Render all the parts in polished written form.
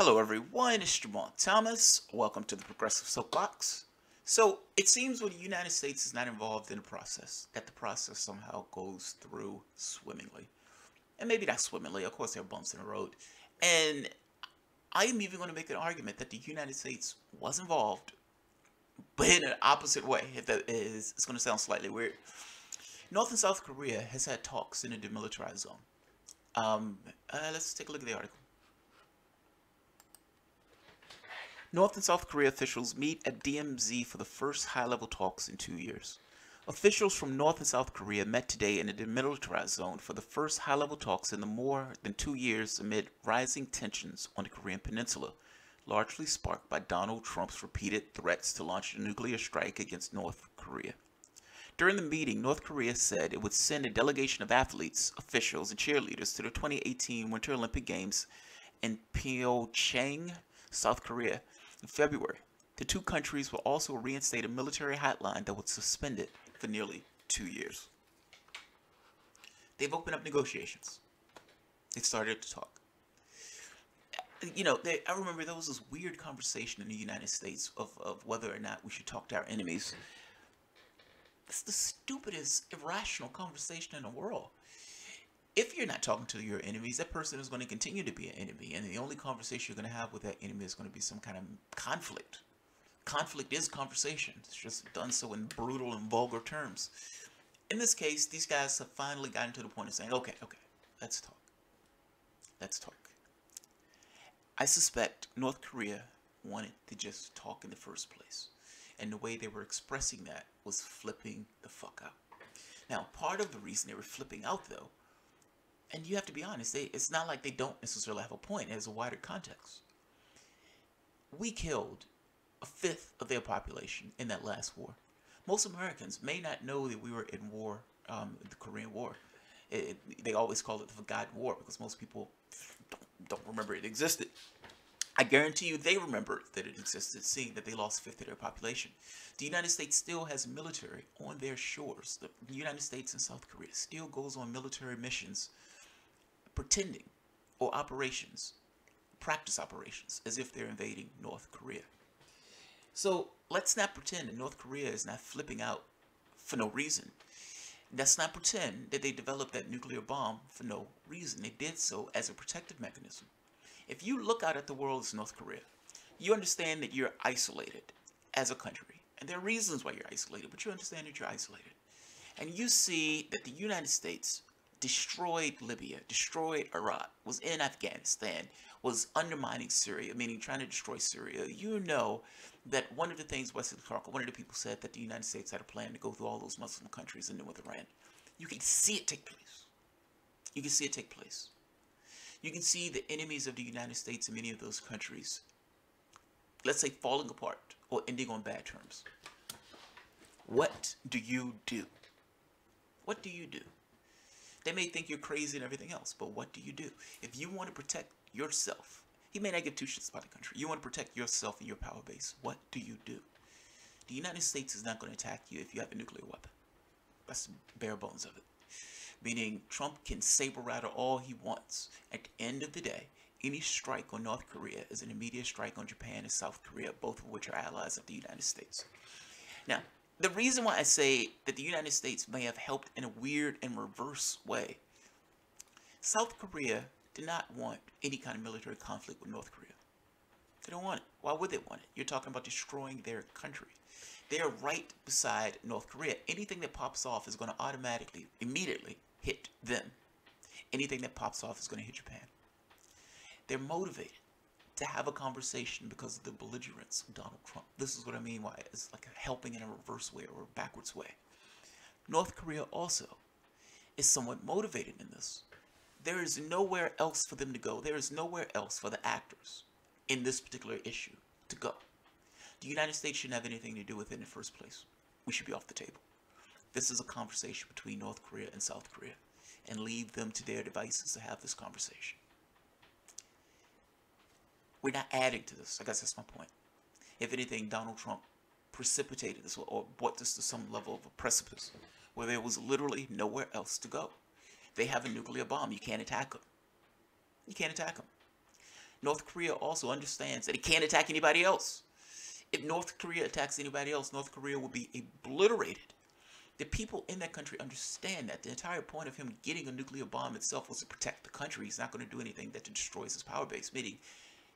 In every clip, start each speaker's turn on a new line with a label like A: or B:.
A: Hello everyone, it's Jamal Thomas. Welcome to the Progressive Soapbox. So, it seems when the United States is not involved in the process, that the process somehow goes through swimmingly. And maybe not swimmingly, of course there are bumps in the road. And I am even going to make an argument that the United States was involved, but in an opposite way. If that is, it's going to sound slightly weird. North and South Korea has had talks in a demilitarized zone. Let's take a look at the article. North and South Korea officials meet at DMZ for the first high-level talks in 2 years. Officials from North and South Korea met today in a demilitarized zone for the first high-level talks in the more than 2 years amid rising tensions on the Korean peninsula, largely sparked by Donald Trump's repeated threats to launch a nuclear strike against North Korea. During the meeting, North Korea said it would send a delegation of athletes, officials, and cheerleaders to the 2018 Winter Olympic Games in Pyeongchang, South Korea, in February. The two countries will also reinstate a military hotline that was suspended for nearly 2 years. They've opened up negotiations. They started to talk. I remember there was this weird conversation in the United States of whether or not we should talk to our enemies. It's the stupidest, irrational conversation in the world. If you're not talking to your enemies, that person is going to continue to be an enemy, and the only conversation you're going to have with that enemy is going to be some kind of conflict. Conflict is conversation. It's just done so in brutal and vulgar terms. In this case, these guys have finally gotten to the point of saying, okay, let's talk. Let's talk. I suspect North Korea wanted to just talk in the first place, and the way they were expressing that was flipping the fuck out. Now, part of the reason they were flipping out, though, and you have to be honest, it's not like they don't necessarily have a point. It has a wider context. We killed a fifth of their population in that last war. Most Americans may not know that we were in war, the Korean War. They always call it the Forgotten War because most people don't remember it existed. I guarantee you they remember that it existed, seeing that they lost a fifth of their population. The United States still has military on their shores. The United States and South Korea still goes on military missions, pretending, or operations, practice operations, as if they're invading North Korea. So let's not pretend that North Korea is not flipping out for no reason. Let's not pretend that they developed that nuclear bomb for no reason. They did so as a protective mechanism. If you look out at the world as North Korea, you understand that you're isolated as a country. And there are reasons why you're isolated, but you understand that you're isolated. And you see that the United States destroyed Libya, destroyed Iraq, was in Afghanistan, was undermining Syria, meaning trying to destroy Syria. You know that one of the things Wesley Clark, one of the people said that the United States had a plan to go through all those Muslim countries and then with Iran. You can see it take place. You can see it take place. You can see the enemies of the United States in many of those countries, let's say, falling apart or ending on bad terms. What do you do? What do you do? They may think you're crazy and everything else, but what do you do? If you want to protect yourself, he may not give two shits about the country. You want to protect yourself and your power base. What do you do? The United States is not going to attack you if you have a nuclear weapon. That's the bare bones of it. Meaning Trump can saber rattle all he wants. At the end of the day, any strike on North Korea is an immediate strike on Japan and South Korea, both of which are allies of the United States. Now, the reason why I say that the United States may have helped in a weird and reverse way, South Korea did not want any kind of military conflict with North Korea. They don't want it. Why would they want it? You're talking about destroying their country. They are right beside North Korea. Anything that pops off is going to automatically, immediately hit them. Anything that pops off is going to hit Japan. They're motivated to have a conversation because of the belligerence of Donald Trump. This is what I mean why it's like helping in a reverse way or a backwards way. North Korea also is somewhat motivated in this. There is nowhere else for them to go. There is nowhere else for the actors in this particular issue to go. The United States shouldn't have anything to do with it in the first place. We should be off the table. This is a conversation between North Korea and South Korea, and leave them to their devices to have this conversation. We're not adding to this. I guess that's my point. If anything, Donald Trump precipitated this or brought this to some level of a precipice where there was literally nowhere else to go. They have a nuclear bomb. You can't attack them. You can't attack them. North Korea also understands that it can't attack anybody else. If North Korea attacks anybody else, North Korea will be obliterated. The people in that country understand that. The entire point of him getting a nuclear bomb itself was to protect the country. He's not going to do anything that destroys his power base, meaning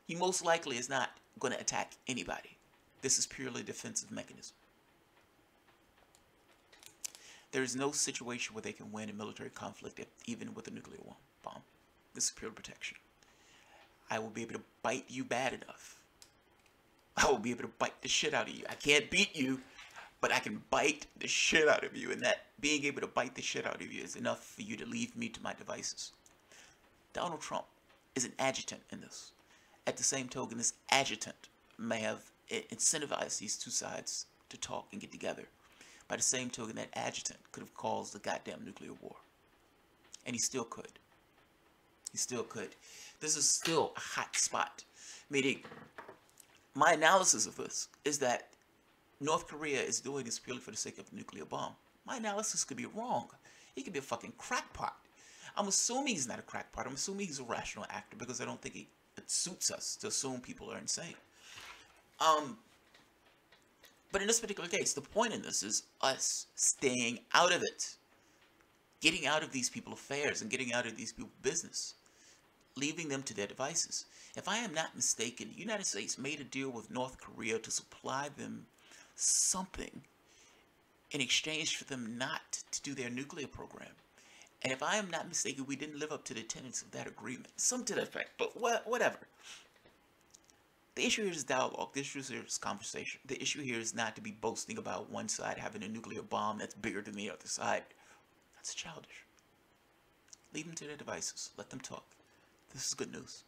A: he most likely is not going to attack anybody. This is purely a defensive mechanism. There is no situation where they can win a military conflict, even with a nuclear bomb. This is pure protection. I will be able to bite you bad enough. I will be able to bite the shit out of you. I can't beat you, but I can bite the shit out of you. And that being able to bite the shit out of you is enough for you to leave me to my devices. Donald Trump is an adjutant in this. At the same token, this adjutant may have incentivized these two sides to talk and get together. By the same token, that adjutant could have caused the goddamn nuclear war. And he still could. He still could. This is still a hot spot. Meaning, my analysis of this is that North Korea is doing this purely for the sake of a nuclear bomb. My analysis could be wrong. He could be a fucking crackpot. I'm assuming he's not a crackpot. I'm assuming he's a rational actor because I don't think it suits us to assume people are insane. But in this particular case, the point in this is us staying out of it. Getting out of these people's affairs and getting out of these people's business. Leaving them to their devices. If I am not mistaken, the United States made a deal with North Korea to supply them something in exchange for them not to do their nuclear program. And if I am not mistaken, we didn't live up to the tenets of that agreement. Some to that effect, but whatever. The issue here is dialogue. The issue here is conversation. The issue here is not to be boasting about one side having a nuclear bomb that's bigger than the other side. That's childish. Leave them to their devices. Let them talk. This is good news.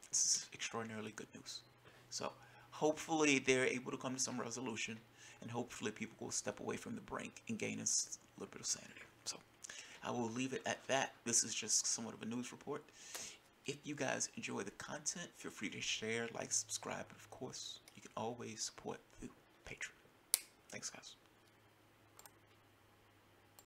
A: This is extraordinarily good news. So, hopefully they're able to come to some resolution, and hopefully people will step away from the brink and gain a little bit of sanity. So, I will leave it at that. This is just somewhat of a news report. If you guys enjoy the content, feel free to share, like, subscribe, and of course, you can always support through Patreon. Thanks, guys.